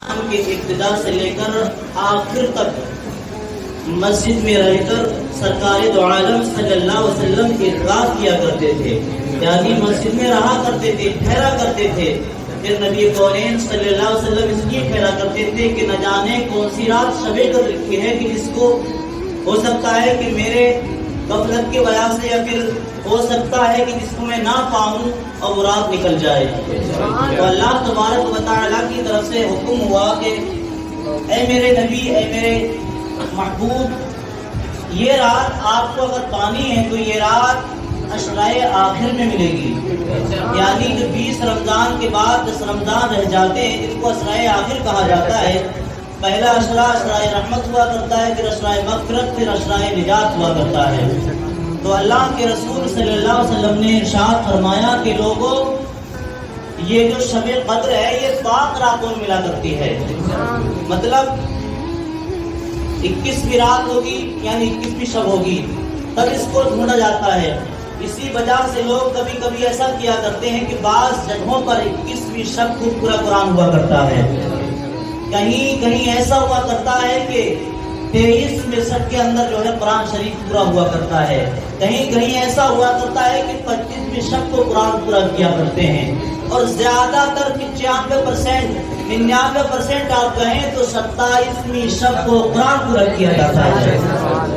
کے ابتدا سے لے کر آخر تک مسجد میں رہ کر سرکار دو عالم صلی اللہ علیہ وسلم کی اطاعت کیا کرتے تھے، یعنی مسجد میں رہا کرتے تھے، ٹھہرا کرتے تھے۔ پھر نبی کونین صلی اللہ علیہ وسلم اس لیے ٹھہرا کرتے تھے کہ نہ جانے کون سی رات شب قدر کی ہے کہ جس کو ہو سکتا ہے کہ میرے غفلت کی وجہ سے یا پھر ہو سکتا ہے کہ جس کو میں نہ پاؤں اور وہ رات نکل جائے۔ تو اللہ تبارک و تعالیٰ کی طرف سے حکم ہوا کہ اے میرے نبی، اے میرے محبوب، یہ رات آپ کو اگر پانی ہے تو یہ رات عشرۂ آخر میں ملے گی، یعنی جو 20 رمضان کے بعد 10 رمضان رہ جاتے ہیں جس کو عشرۂ آخر کہا جاتا ہے۔ پہلا عشرہ عشرۂ رحمت ہوا کرتا ہے، پھر عشرۂ مغفرت، پھر عشرۂ نجات ہوا کرتا ہے۔ تو اللہ کے رسول صلی اللہ علیہ وسلم نے ارشاد فرمایا کہ لوگوں، یہ جو شب قدر ہے یہ پاک راتوں میں ملا کرتی ہے، مطلب 21ویں رات ہوگی یعنی 21ویں شب ہوگی تب اس کو ڈھونڈا جاتا ہے۔ اسی وجہ سے لوگ کبھی کبھی ایسا کیا کرتے ہیں کہ بعض جگہوں پر 21ویں شب کو پورا قرآن ہوا کرتا ہے، کہیں کہیں ایسا ہوا کرتا ہے کہ 23ویں شب کے اندر جو ہے قرآن شریف پورا ہوا کرتا ہے، کہیں کہیں ایسا ہوا کرتا ہے کہ 25ویں شب کو قرآن پورا کیا کرتے ہیں، اور زیادہ تر 95% 99% آپ کہیں تو 27ویں شب کو قرآن پورا کیا جاتا ہے۔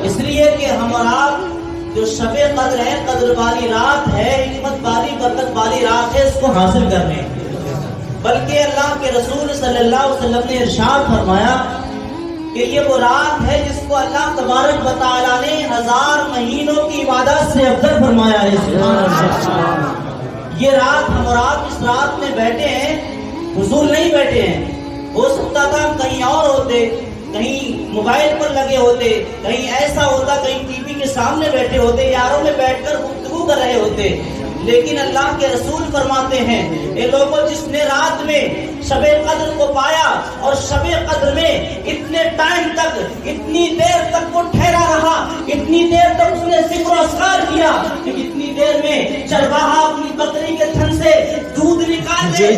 اس لیے کہ ہم اور آپ جو شب قدر ہے، قدر والی رات ہے، حکمت والی برکت والی رات ہے، اس کو حاصل کرنے، بلکہ اللہ کے رسول صلی اللہ علیہ وسلم نے ارشاد فرمایا کہ یہ وہ رات ہے جس کو اللہ تبارک و تعالیٰ نے 1000 مہینوں کی عبادت سے افضل فرمایا ہے۔ سبحان اللہ۔ یہ رات ہم اور آپ اس رات میں بیٹھے ہیں، حضور نہیں بیٹھے ہیں، ہو سکتا تھا ہم کہیں اور ہوتے، کہیں موبائل پر لگے ہوتے، کہیں ایسا ہوتا، کہیں ٹی وی کے سامنے بیٹھے ہوتے، یاروں میں بیٹھ کر گفتگو کر رہے ہوتے، لیکن اللہ کے رسول فرماتے ہیں اے لوگوں، جس نے رات میں شب قدر کو پایا اور شب قدر میں اتنے ٹائم تک، اتنی دیر تک وہ ٹھہرا رہا، اتنی دیر تک اس نے ذکر و اذکار کیا کہ جتنی دیر میں چرواہا اپنی بکری کے تھن سے دودھ نکالتے